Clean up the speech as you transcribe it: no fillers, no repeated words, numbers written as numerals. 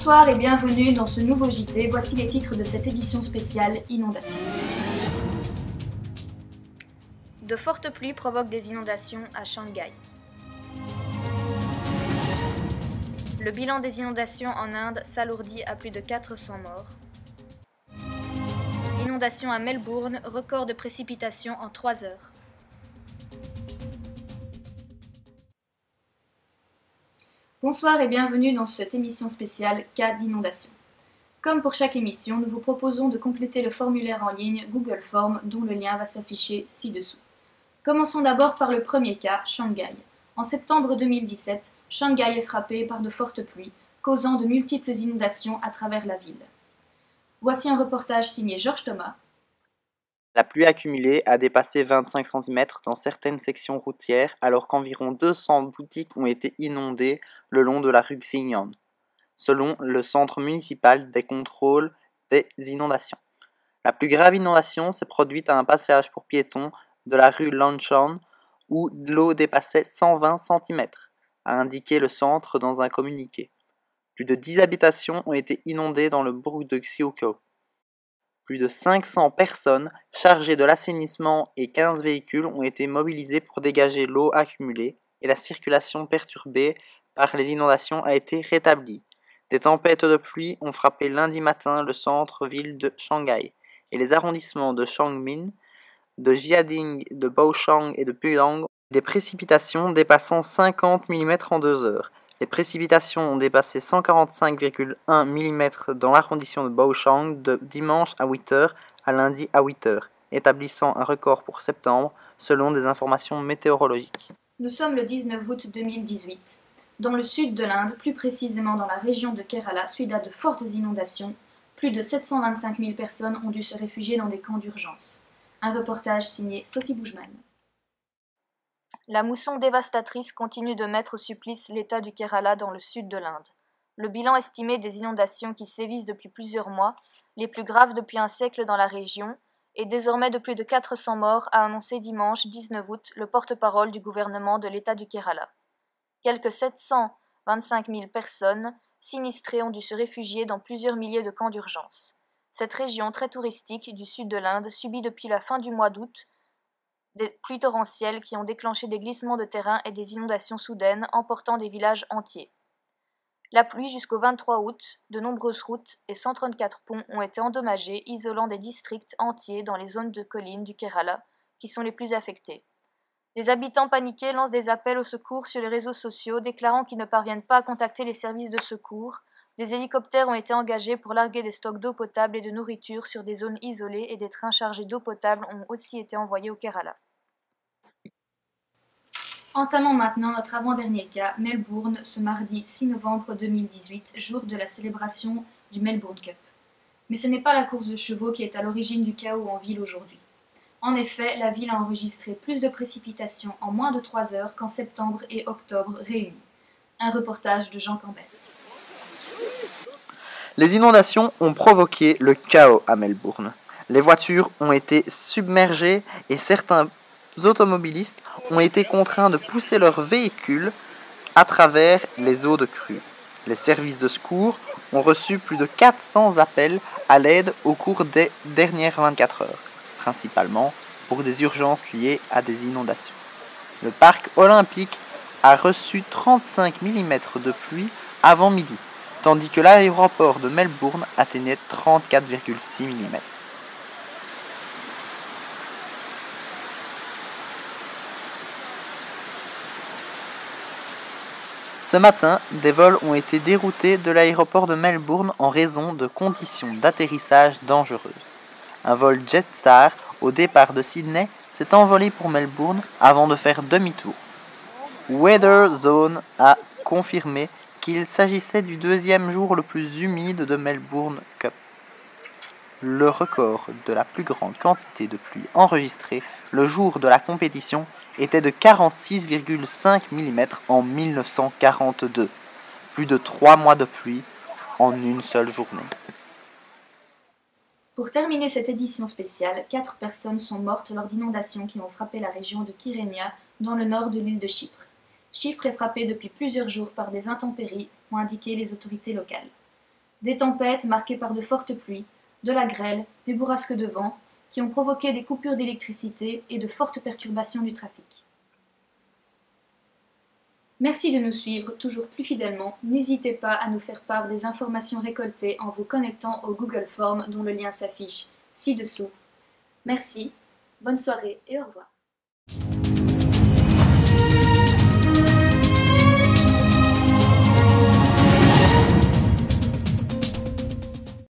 Bonsoir et bienvenue dans ce nouveau JT. Voici les titres de cette édition spéciale Inondations. De fortes pluies provoquent des inondations à Shanghai. Le bilan des inondations en Inde s'alourdit à plus de 400 morts. Inondations à Melbourne, record de précipitations en 3 heures. Bonsoir et bienvenue dans cette émission spéciale Cas d'inondation. Comme pour chaque émission, nous vous proposons de compléter le formulaire en ligne Google Forms dont le lien va s'afficher ci-dessous. Commençons d'abord par le premier cas, Shanghai. En septembre 2017, Shanghai est frappé par de fortes pluies, causant de multiples inondations à travers la ville. Voici un reportage signé Georges Thomas. La pluie accumulée a dépassé 25 cm dans certaines sections routières alors qu'environ 200 boutiques ont été inondées le long de la rue Xinyan, selon le centre municipal des contrôles des inondations. La plus grave inondation s'est produite à un passage pour piétons de la rue Lanshan où l'eau dépassait 120 cm, a indiqué le centre dans un communiqué. Plus de 10 habitations ont été inondées dans le bourg de Xiukou. Plus de 500 personnes chargées de l'assainissement et 15 véhicules ont été mobilisés pour dégager l'eau accumulée et la circulation perturbée par les inondations a été rétablie. Des tempêtes de pluie ont frappé lundi matin le centre-ville de Shanghai et les arrondissements de Chongmin, de Jiading, de Baochang et de Pudong, des précipitations dépassant 50 mm en 2 heures. Les précipitations ont dépassé 145,1 mm dans l'arrondissement de Baochang de dimanche à 8h à lundi à 8h, établissant un record pour septembre selon des informations météorologiques. Nous sommes le 19 août 2018. Dans le sud de l'Inde, plus précisément dans la région de Kerala, suite à de fortes inondations, plus de 725 000 personnes ont dû se réfugier dans des camps d'urgence. Un reportage signé Sophie Boujman. La mousson dévastatrice continue de mettre au supplice l'État du Kerala dans le sud de l'Inde. Le bilan estimé des inondations qui sévissent depuis plusieurs mois, les plus graves depuis un siècle dans la région, est désormais de plus de 400 morts, a annoncé dimanche 19 août le porte-parole du gouvernement de l'État du Kerala. Quelques 725 000 personnes sinistrées ont dû se réfugier dans plusieurs milliers de camps d'urgence. Cette région très touristique du sud de l'Inde subit depuis la fin du mois d'août des pluies torrentielles qui ont déclenché des glissements de terrain et des inondations soudaines emportant des villages entiers. La pluie jusqu'au 23 août, de nombreuses routes et 134 ponts ont été endommagés, isolant des districts entiers dans les zones de collines du Kerala qui sont les plus affectées. Des habitants paniqués lancent des appels au secours sur les réseaux sociaux, déclarant qu'ils ne parviennent pas à contacter les services de secours. Des hélicoptères ont été engagés pour larguer des stocks d'eau potable et de nourriture sur des zones isolées et des trains chargés d'eau potable ont aussi été envoyés au Kerala. Entamons maintenant notre avant-dernier cas, Melbourne, ce mardi 6 novembre 2018, jour de la célébration du Melbourne Cup. Mais ce n'est pas la course de chevaux qui est à l'origine du chaos en ville aujourd'hui. En effet, la ville a enregistré plus de précipitations en moins de 3 heures qu'en septembre et octobre réunis. Un reportage de Jean Campbell. Les inondations ont provoqué le chaos à Melbourne. Les voitures ont été submergées et certains automobilistes ont été contraints de pousser leurs véhicules à travers les eaux de crue. Les services de secours ont reçu plus de 400 appels à l'aide au cours des dernières 24 heures, principalement pour des urgences liées à des inondations. Le parc olympique a reçu 35 mm de pluie avant midi, tandis que l'aéroport de Melbourne atteignait 34,6 mm. Ce matin, des vols ont été déroutés de l'aéroport de Melbourne en raison de conditions d'atterrissage dangereuses. Un vol Jetstar au départ de Sydney s'est envolé pour Melbourne avant de faire demi-tour. Weather Zone a confirmé qu'il s'agissait du deuxième jour le plus humide de Melbourne Cup. Le record de la plus grande quantité de pluie enregistrée le jour de la compétition était de 46,5 mm en 1942, plus de 3 mois de pluie en une seule journée. Pour terminer cette édition spéciale, 4 personnes sont mortes lors d'inondations qui ont frappé la région de Kyrenia, dans le nord de l'île de Chypre. Chypre est frappée depuis plusieurs jours par des intempéries, ont indiqué les autorités locales. Des tempêtes marquées par de fortes pluies, de la grêle, des bourrasques de vent, qui ont provoqué des coupures d'électricité et de fortes perturbations du trafic. Merci de nous suivre toujours plus fidèlement. N'hésitez pas à nous faire part des informations récoltées en vous connectant au Google Form dont le lien s'affiche ci-dessous. Merci, bonne soirée et au revoir.